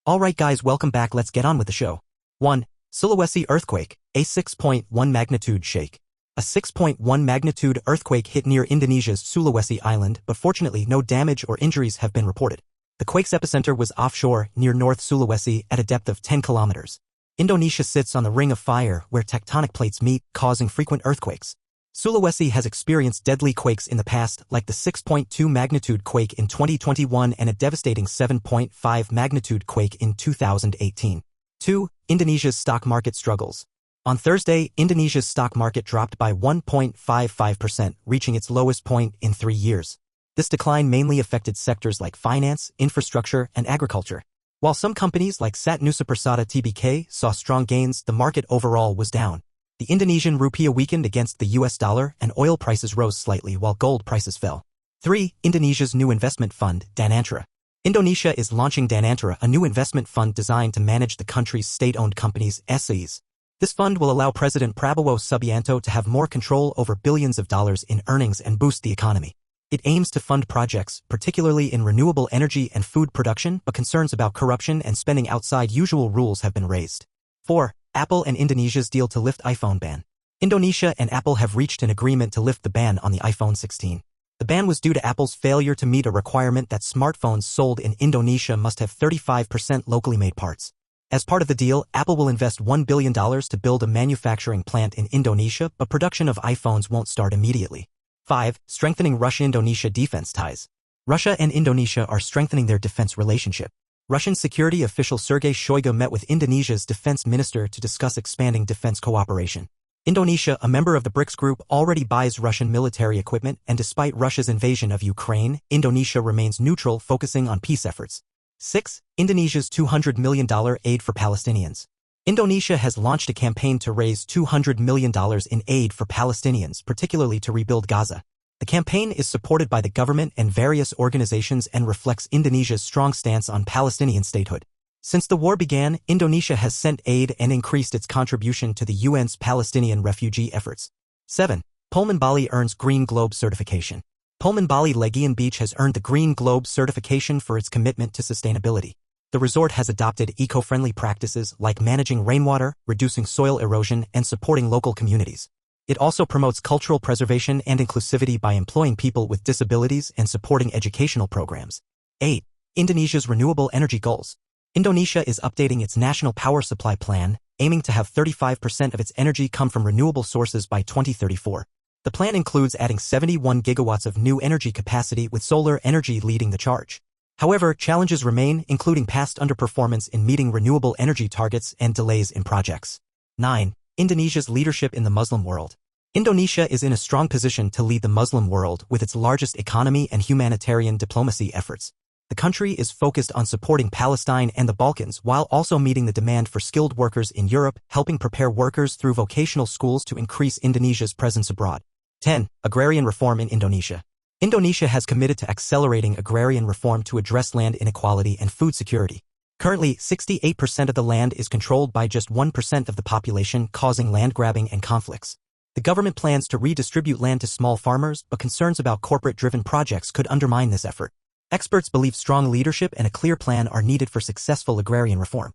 Alright guys, welcome back, let's get on with the show. 1. Sulawesi earthquake, a 6.1 magnitude shake. A 6.1 magnitude earthquake hit near Indonesia's Sulawesi island, but fortunately no damage or injuries have been reported. The quake's epicenter was offshore near North Sulawesi at a depth of 10 kilometers. Indonesia sits on the Ring of Fire where tectonic plates meet, causing frequent earthquakes. Sulawesi has experienced deadly quakes in the past, like the 6.2 magnitude quake in 2021 and a devastating 7.5 magnitude quake in 2018. 2. Indonesia's stock market struggles. On Thursday, Indonesia's stock market dropped by 1.55%, reaching its lowest point in 3 years. This decline mainly affected sectors like finance, infrastructure, and agriculture. While some companies like Satnusa Persada Tbk saw strong gains, the market overall was down. The Indonesian rupiah weakened against the US dollar and oil prices rose slightly while gold prices fell. 3. Indonesia's new investment fund, Danantara. Indonesia is launching Danantara, a new investment fund designed to manage the country's state-owned companies, SEs. This fund will allow President Prabowo Subianto to have more control over billions of dollars in earnings and boost the economy. It aims to fund projects, particularly in renewable energy and food production, but concerns about corruption and spending outside usual rules have been raised. 4. Apple and Indonesia's deal to lift iPhone ban. Indonesia and Apple have reached an agreement to lift the ban on the iPhone 16. The ban was due to Apple's failure to meet a requirement that smartphones sold in Indonesia must have 35% locally made parts. As part of the deal, Apple will invest $1 billion to build a manufacturing plant in Indonesia, but production of iPhones won't start immediately. 5. Strengthening Russia-Indonesia defense ties. Russia and Indonesia are strengthening their defense relationship. Russian security official Sergei Shoigu met with Indonesia's defense minister to discuss expanding defense cooperation. Indonesia, a member of the BRICS group, already buys Russian military equipment, and despite Russia's invasion of Ukraine, Indonesia remains neutral, focusing on peace efforts. 6. Indonesia's $200 million aid for Palestinians. Indonesia has launched a campaign to raise $200 million in aid for Palestinians, particularly to rebuild Gaza. The campaign is supported by the government and various organizations and reflects Indonesia's strong stance on Palestinian statehood. Since the war began, Indonesia has sent aid and increased its contribution to the UN's Palestinian refugee efforts. 7. Pullman Bali earns Green Globe certification. Pullman Bali Legian Beach has earned the Green Globe certification for its commitment to sustainability. The resort has adopted eco-friendly practices like managing rainwater, reducing soil erosion, and supporting local communities. It also promotes cultural preservation and inclusivity by employing people with disabilities and supporting educational programs. 8. Indonesia's renewable energy goals. Indonesia is updating its national power supply plan, aiming to have 35% of its energy come from renewable sources by 2034. The plan includes adding 71 gigawatts of new energy capacity, with solar energy leading the charge. However, challenges remain, including past underperformance in meeting renewable energy targets and delays in projects. 9. Indonesia's leadership in the Muslim world. Indonesia is in a strong position to lead the Muslim world with its largest economy and humanitarian diplomacy efforts. The country is focused on supporting Palestine and the Balkans while also meeting the demand for skilled workers in Europe, helping prepare workers through vocational schools to increase Indonesia's presence abroad. 10. Agrarian reform in Indonesia. Indonesia has committed to accelerating agrarian reform to address land inequality and food security. Currently, 68% of the land is controlled by just 1% of the population, causing land grabbing and conflicts. The government plans to redistribute land to small farmers, but concerns about corporate-driven projects could undermine this effort. Experts believe strong leadership and a clear plan are needed for successful agrarian reform.